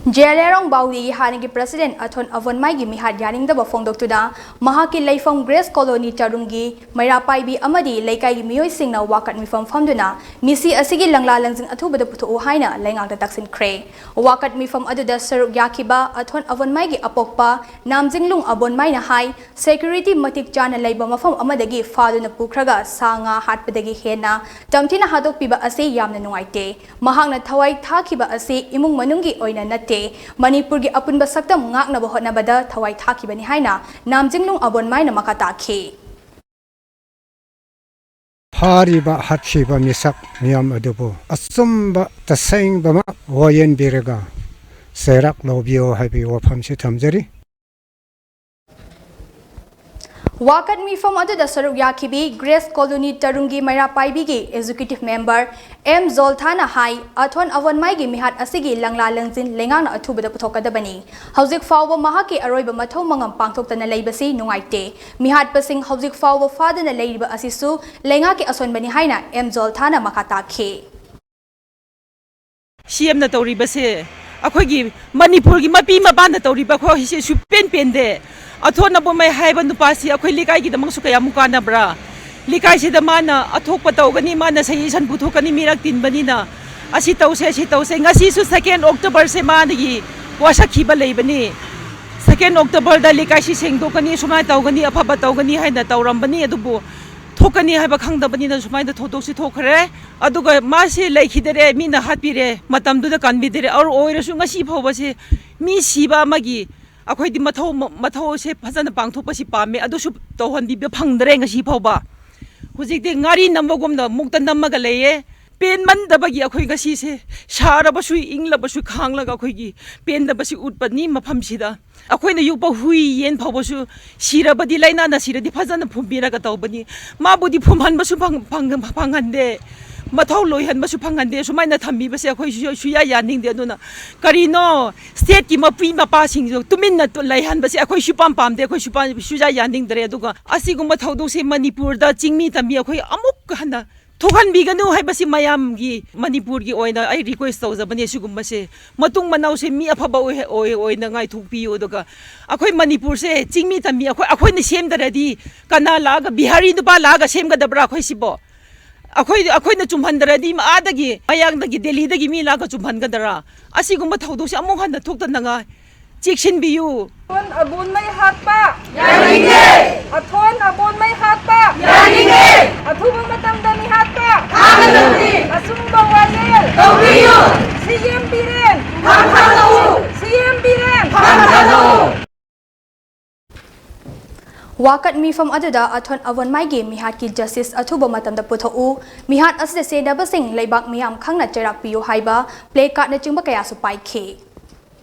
Jererong Bauli Hanigi President Athon Avonmai gi mihad yaning da bafongdok tuda mahaki leifong Grace Colony Tarungi Mairapai bi amadi leikai gi miyoi singna wakat mifam famduna misi asigi langla langjing athubada puthu haina lengang da taksin kre wakat mifam aduda saruk yakiba Athon Avonmai gi apokpa namjinglung Avonmai na hai security matik chana leiba mafam amadagi faduna pukraga sanga hatpadagi hena tamthina hadok piba ase yamna nungaite mahangna thawai thakiba ase imung manungi oina nate Manipur gi apunba saktam ngakna ba hotnabada thawai thakibani haina namjinglung Avonmai na makata khe Hariba hathiba misak miyam adubo asumba taseng bama woyen biraga serak lobio habi wafamsi thamjari Wakat mifam aduda saruk yakibi Grace Colony Tarungi Mairapai bi gi executive member M Zolthana hai Athon Avonmai gi mihat asigi langla langjin lengang na athubada puthokadabani hauzik fawba mahaki aroiba mathau mangam pangthoktana leibasi nungaite mihat pasing hauzik fawba fadana leiba asisu lenga ki asonbani haina M Zolthana makata khe CM na tawribase akhoi Manipur gi mapi mabana tawriba kho hi su pen de Athon Avonmai haiba nupasi akhoi likai gi damang su kaya mukana bra likai se damana athok patawgani mana suggestion puthokani mirak tinbani na asi tawse ngasi su 2 October se managi wasakhiba leibani 2 October da likai si sengdokani sumai tawgani afaba tawgani haina tawrambani adubu thokani haiba khangdabani na sumai da thodok si thokre aduga masi leikhidere mina hatpire matamdu da kanbidere aur oirasu ngasi phobase mi siba magi akhoi di mathau se phajana pangthokpa si pame adusu tawhanbi be phangdre ngasi phoba hujik de ngari namagom da mukta namaga leye pen man da bagi akhoi ngasi se shara basu ingla basu khangla ga akhoi gi pen da basi utpani mafam sida akhoi na yupa hui yen phobasu sira badi laina na sira di phajana phumira ga tawbani ma budi phumhan basu phangande mathau loihan basu phangande sumaina thambi base akhoi suya yaning de aduna karino state ki mapi mapa sing tumin na to laihan base akhoi supam pam de akhoi suya yaning dre aduga asiguma thaudo se Manipur da chingmi tambi akhoi amuk hana thokan biganu hai basi mayam gi Manipur gi oina ai request tawjabani sugumba se matung manau se mi afaba oi na ngai thukpi odoga akhoi Manipur se chingmi tambi akhoi na sem daradi kana laga Bihari nupa laga sem ga dabra akhoi sibo akhoi na chumhandaradi ma adagi ayang dagi Delhi dagi mi laga chumhangadara asigumba thaudo se among handa thokta nanga chekshin biyu Athon Avonmai hatpa yaninge Athon Avonmai hatpa yaninge athuba matamda mi hatpa khagadamni asumba wayel tawriyu CM Biren khagadau CM Biren khagadau Wakat mifam aduda Athon Avonmai gi mihat ki justice athuba matamda puthou mihat asde se dabasing leibak miyam khangna cherak piyo haiba play card na chingba kaya su pai khe